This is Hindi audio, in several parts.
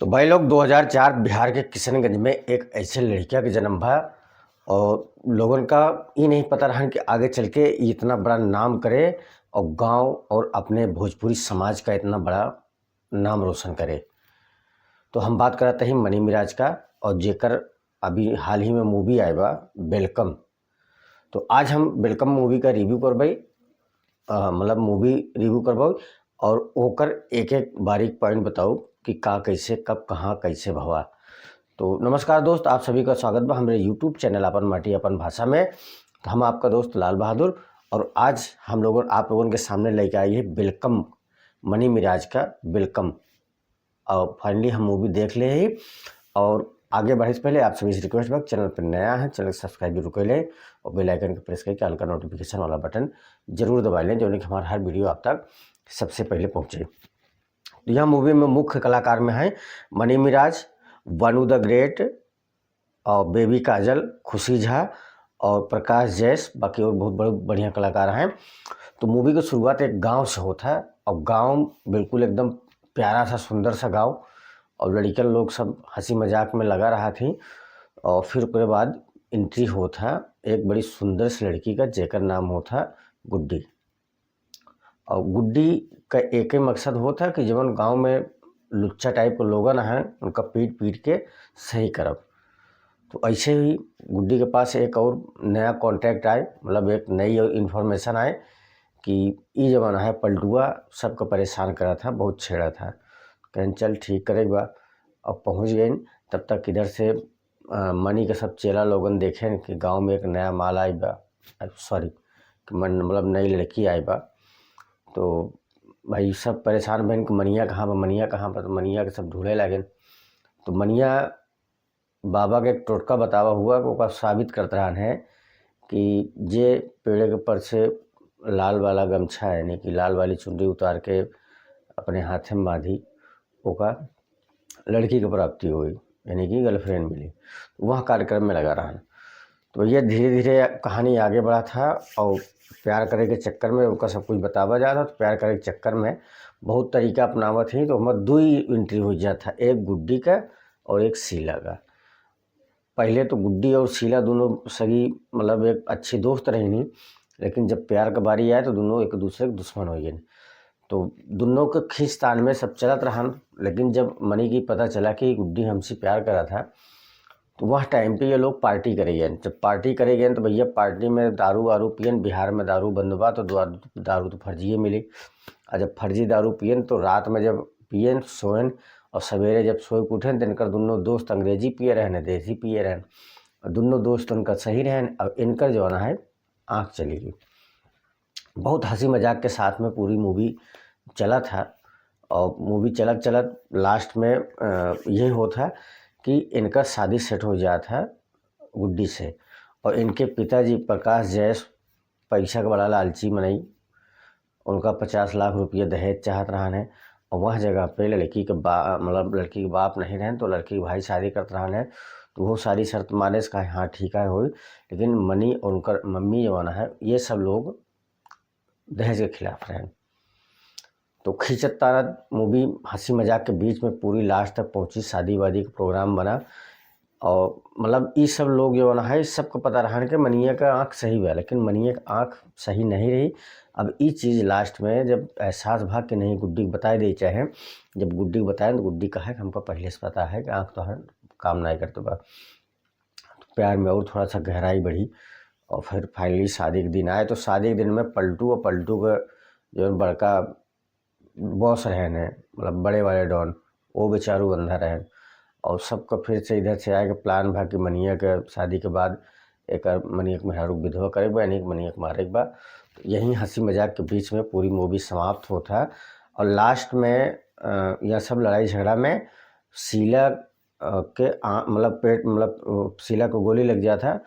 तो भाई लोग 2004 बिहार के किशनगंज में एक ऐसे लड़किया के जन्म भा और लोगन का ये नहीं पता रहा कि आगे चल के ये इतना बड़ा नाम करे और गांव और अपने भोजपुरी समाज का इतना बड़ा नाम रोशन करे। तो हम बात करते हैं मनी मिराज का और जेकर अभी हाल ही में मूवी आए बा वेलकम। तो आज हम वेलकम मूवी का रिव्यू करबई, मतलब मूवी रिव्यू करबो और ओकर एक एक बारीक पॉइंट बताओ कि का कैसे कब कहाँ कैसे भवा। तो नमस्कार दोस्त, आप सभी का स्वागत बा हमारे यूट्यूब चैनल अपन माटी अपन भाषा में। तो हम आपका दोस्त लाल बहादुर और आज हम लोगों आप लोगों के सामने लेके आई है वेलकम, मनी मिराज का वेलकम। और फाइनली हम मूवी देख ले ही और आगे बढ़े से पहले आप सभी से रिक्वेस्ट बा, चैनल पर नया है चैनल सब्सक्राइब जरूर कर लें और बेल आइकन को प्रेस करके ऑल का नोटिफिकेशन वाला बटन जरूर दबा लें जो कि हमारा हर वीडियो आप तक सबसे पहले पहुँचे। तो यह मूवी में मुख्य कलाकार में है मनी मिराज, वनु द ग्रेट और बेबी काजल, खुशी झा और प्रकाश जैस, बाकी और बहुत बड़े बढ़िया कलाकार हैं। तो मूवी की शुरुआत एक गांव से होता है और गांव बिल्कुल एकदम प्यारा सा सुंदर सा गांव और लड़कियां लोग सब हंसी मजाक में लगा रहा थी। और फिर उसके बाद एंट्री होता एक बड़ी सुंदर सी लड़की का जेकर नाम होता गुड्डी। और गुड्डी का एक ही मकसद होता कि जवन गांव में लुच्चा टाइप के लोगन हैं उनका पीट पीट के सही करब। तो ऐसे ही गुड्डी के पास एक और नया कॉन्टैक्ट आए, मतलब एक नई इन्फॉर्मेशन आए कि ये जमाना है पलटुआ सबको परेशान करा था, बहुत छेड़ा था। कहें चल ठीक करेगा। अब पहुंच गए तब तक इधर से मनी के सब चेला लोगन देखें कि गांव में एक नया माल आई बा, सॉरी मतलब नई लड़की आई बा। तो भाई सब परेशान बहन कि मनिया कहाँ पर, मनिया कहाँ पर। तो मनिया के सब ढूंढे लगे। तो मनिया बाबा के एक टोटका बतावा हुआ कि ओका साबित करत रहा है कि जे पेड़ के ऊपर से लाल वाला गमछा है यानी कि लाल वाली चुनरी उतार के अपने हाथ में बांधी ओका लड़की की प्राप्ति हुई यानी कि गर्लफ्रेंड मिली। वह कार्यक्रम में लगा रहा। तो ये धीरे धीरे कहानी आगे बढ़ा था और प्यार करे के चक्कर में उनका सब कुछ बतावा जा रहा। तो प्यार करे के चक्कर में बहुत तरीका अपनावा थी। तो हमारे दो ही एंट्री हो जाता, एक गुड्डी का और एक शीला का। पहले तो गुड्डी और शीला दोनों सगी मतलब एक अच्छी दोस्त रही नहीं, लेकिन जब प्यार का बारी आए तो दोनों एक दूसरे के दुश्मन हो गए। तो दोनों के खींचतान में सब चलत रहा। लेकिन जब मनी की पता चला कि गुड्डी हमसे प्यार करा था तो वह टाइम पे ये लोग पार्टी करेंगे। जब पार्टी करेंगे तो भैया पार्टी में दारू वारू पियन, बिहार में दारू बंद बा तो दारू तो फर्जी मिली। और जब फर्जी दारू पियन तो रात में जब पियन सोयन और सवेरे जब सोए के उठें तो इनकर दोनों दोस्त अंग्रेजी पिए रहने, देसी पिए रहन और दोनों दोस्त उनका सही रहन। अब इनकर जो है आँख चली गई। बहुत हंसी मजाक के साथ में पूरी मूवी चला था। और मूवी चलत चलत लास्ट में यही होता कि इनका शादी सेट हो जाता है गुड्डी से। और इनके पिताजी प्रकाश जैस पैसा का बड़ा लालची मनई, उनका 50 लाख रुपया दहेज चाहत रहा है। और वह जगह पे लड़की के मतलब लड़की के बाप नहीं रहे तो लड़की के भाई शादी करते रहा है। तो वो सारी शर्त माने से कहा हाँ ठीक है हो। लेकिन मनी और उनका मम्मी जवाना है ये सब लोग दहेज के खिलाफ रहे। तो खींचत तारा मूवी हंसी मजाक के बीच में पूरी लास्ट तक पहुंची, शादी वादी का प्रोग्राम बना। और मतलब ये सब लोग जो है सबको पता रहा कि मनिया का आँख सही हुआ, लेकिन मनिया का आँख सही नहीं रही। अब ये चीज़ लास्ट में जब एहसास भाग के नहीं गुड्डी को बताए दे चाहे, जब गुड्डी को बताए तो गुड्डी कहा कि हमको पहले से पता है कि आँख तो हर काम नहीं करते बा। तो प्यार में और थोड़ा सा गहराई बढ़ी और फिर फाइनली शादी के दिन आए। तो शादी के दिन में पलटू और पलटू का जो बड़का बॉस रहे हैं मतलब बड़े वाले डॉन, वो बेचारू अंधा रहे। और सबको फिर से इधर से आए के प्लान भा कि मनिया के शादी के बाद एक मनिया के मेहरारू विधवा करे बा यानी मनिया के मारे बा। तो यही हंसी मजाक के बीच में पूरी मूवी समाप्त होता है। और लास्ट में यह सब लड़ाई झगड़ा में शीला के मतलब पेट मतलब शीला को गोली लग जाता।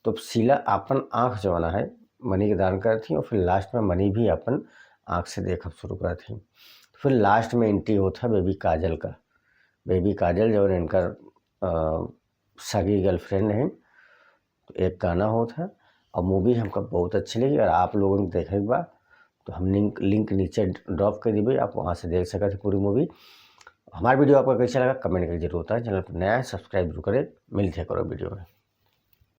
तो शीला अपन आँख जो है मनी के दान कर थी और फिर लास्ट में मनी भी अपन आँख से देखना शुरू करा थी। फिर लास्ट में एंट्री होता बेबी काजल का। बेबी काजल जो इनकर सगी गर्लफ्रेंड है। तो एक गाना होता है और मूवी हमको बहुत अच्छी लगी। और आप लोगों ने देखे एक बार तो हम लिंक नीचे ड्रॉप कर दी, आप वहाँ से देख सकते थे पूरी मूवी। हमारा वीडियो आपको कैसा लगा कमेंट करके जरूर बताएं। चैनल पर नया है सब्सक्राइब जरूर करें। मिलते हैं करो वीडियो में।